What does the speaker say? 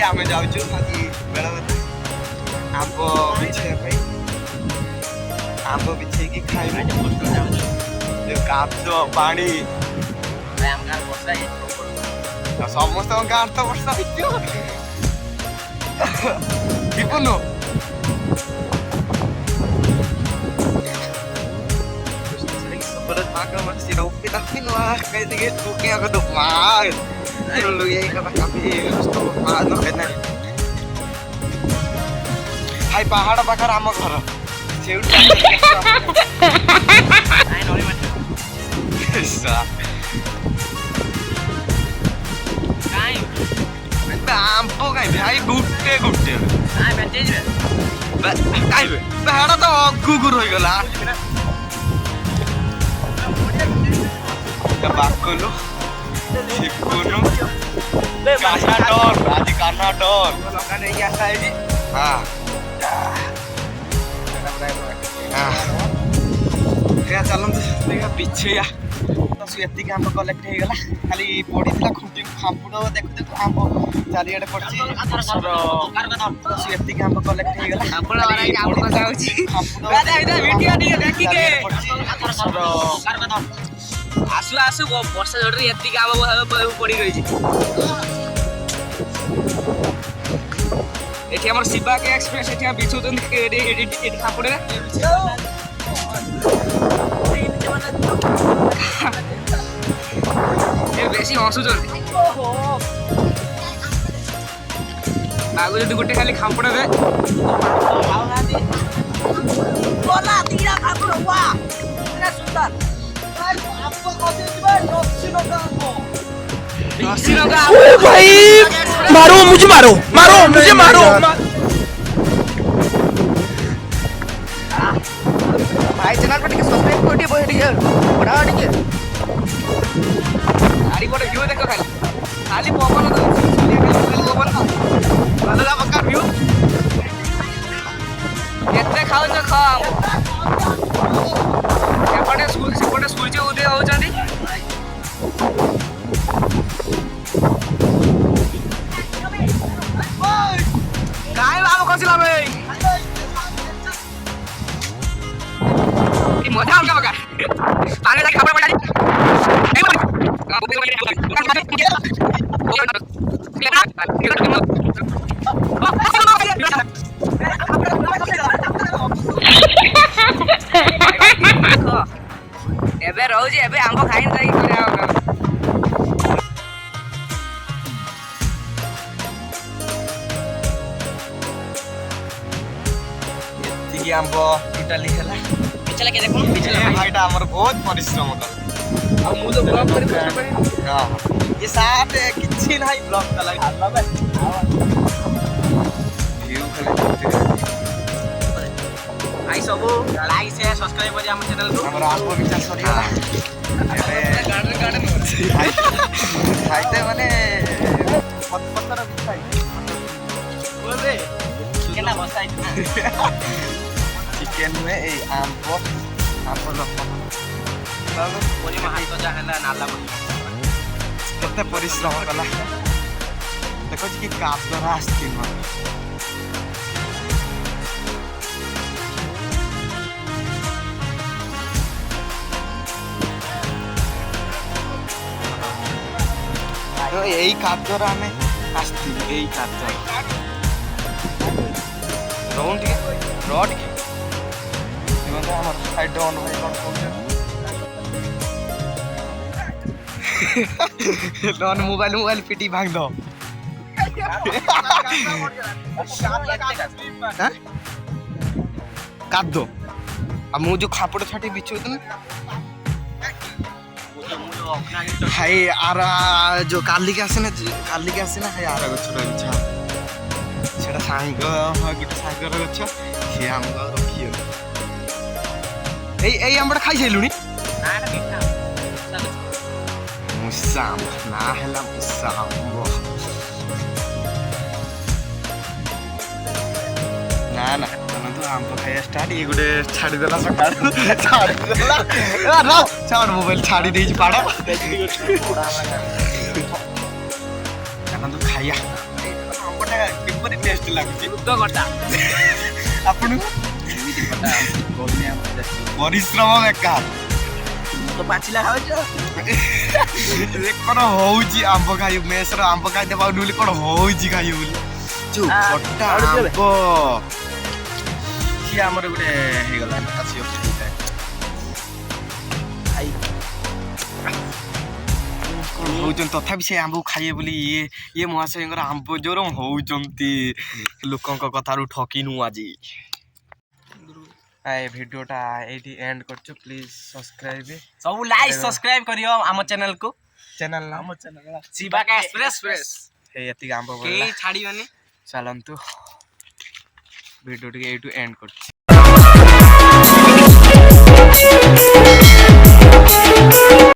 आम जाऊँ आज बेला आंब बिछे आंब बिछे खाई काद पानी समस्त गाँव तो वर्षा जीवनु Makan masih ropi tapi wah kayak gitu tuknya aku tuh mahal lu ya kata kami stop mahal kena hai pahada pakar ଆମ ଘର ସେଉଠି ନାଇଁ ନଳି ମାଟି କାଇଁ ଆମ୍ବ କାଇଁ ଭାଇ ଗୁଟେ ଗୁଟେ ନାଇଁ ବେଞ୍ଚି ଯିବେ କାଇଁ ପହାଡ଼ ତ ଅଗୁକୁ ରହିଗଲା बाकुलु चिकुनु कर्नाटक आज कर्नाटक लगा नहीं आता है जी हां या चलन देखा पीछे या तो सुएती के हमको कलेक्ट हे गला खाली पड़ीला खुंटी खांपुड देखु देखु हमको चारियाडे पड़ची सुएती के हमको कलेक्ट हे गला आपण हमको जाउची खांपुड वीडियो देखि के आसु आसु वर्षा झड़ी एति काम पड़ी रही एठी हमर शिवा के एक्सप्रेस एठी बिछुतन एठी खापड़े ए बेसी हसु जल्दी बागु जदी गुटे खाली खापड़े रे बोला तीरा खापड़ वाह इतना सुंदर भाई मारो मुझे मारो मारो मुझे मारो भाई चैनल पर सब्सक्राइब कर दिए बड़ा ठीक है गाड़ी पर व्यू देखो खाली खाली पवन पवन अलग पक्का व्यू केते खाओ तो खाओ एपटे सूर्य उदय होचंदी काय बाबा कसिला बे ई मजा आउगा बका पानी ला खाबा पड़ी एबे रहउजी एबे आंबो खाइन जाई करे आउगा आंब टोटाली हला पिछला के देखो पिछला भाईटा हमर बहुत परिश्रम कर आ मु जो ब्लॉग करी हां ये साथ किछि नाही ब्लॉग कला आला बे व्यू खाली आई सब लाइक शेयर सब्सक्राइब करी हम चैनल को हमर आंब विचार सरी गला गार्डन गार्डन खाइते माने पत्तर बिछाई बोले केना बसाई चिकन में ए आंबो लोक तब कोनी महान तो जाहला नाला कते परिश्रम कला देखो कि काप द्वारा आस्ती म तो यही काप द्वारा हमें आस्ती यही काप द्वारा राउंड के रॉड के I don't know नॉन मोबाइल पिटी भांग दो काट दो अब मु जो खापड़ छाटी बिछु हाय आरा जो काली के आसे ना हाय आरा गछ बिछा सेटा सांग गुटे सांग गछ से हमको रखियो এই আমরা খাই যাইলুনি না না মিঠা মুসাম না হেলা মুসাম না না তো আম্ব খাই স্টার্ট এই গুডে ছাড়ি দেলা সকাল ছাড়ি দেলা রাও ছাড় মোবাইল ছাড়ি দেইছি পাড়া কেন তো খাইয়া ଏଇଟା କିପରି ଟେଷ୍ଟ ଲାଗୁଛି ଦୁଧ କଟା ଆପଣଙ୍କୁ ଏମିତି କଟା କହୁନି ଆମର ପରିଶ୍ରମ ବେକାର ତ ପାଚିଲା ଖାଉଛ ଏ କଣ ହଉଛି ଆମ୍ବ ଖାଇ ମେସର ଆମ୍ବ ଖାଇତେ ପାଉନି ବୋଲି କଣ ହଉଛି ଖାଇ ବୋଲି ଯୋଉ ଖଟା ଆମ୍ବ ସିଏ ଆମର ଗୋଟେ ହେଇଗଲା ଆସିବ ହଉଛନ୍ତି ତଥାପି ସେ ଆମ୍ବକୁ ଖାଇବେ ବୋଲି ଇଏ ମହାଶୟଙ୍କର ଆମ୍ବ ଜୋର ହଉଛନ୍ତି ଲୋକଙ୍କ କଥାରୁ ଠକିନୁ ଆଜି ଏ ଭିଡ଼ିଓଟା ଏଇଠି ଏଣ୍ଡ କରୁଛୁ ପ୍ଲିଜ୍ ସବସ୍କ୍ରାଇବ ସବୁ ଲାଇକ୍ ସବସ୍କ୍ରାଇବ କରିବ ଆମ ଚ୍ୟାନେଲକୁ ଚ୍ୟାନେଲ ଶିବାକା ଏକ୍ସପ୍ରେସ ହେଇ ଏତିକି ଆମ୍ବ କେହି ଛାଡ଼ିବନି ଚାଲନ୍ତୁ ଭିଡ଼ିଓ ଟିକେ ଏଇଠୁ ଏଣ୍ଡ କରୁଛି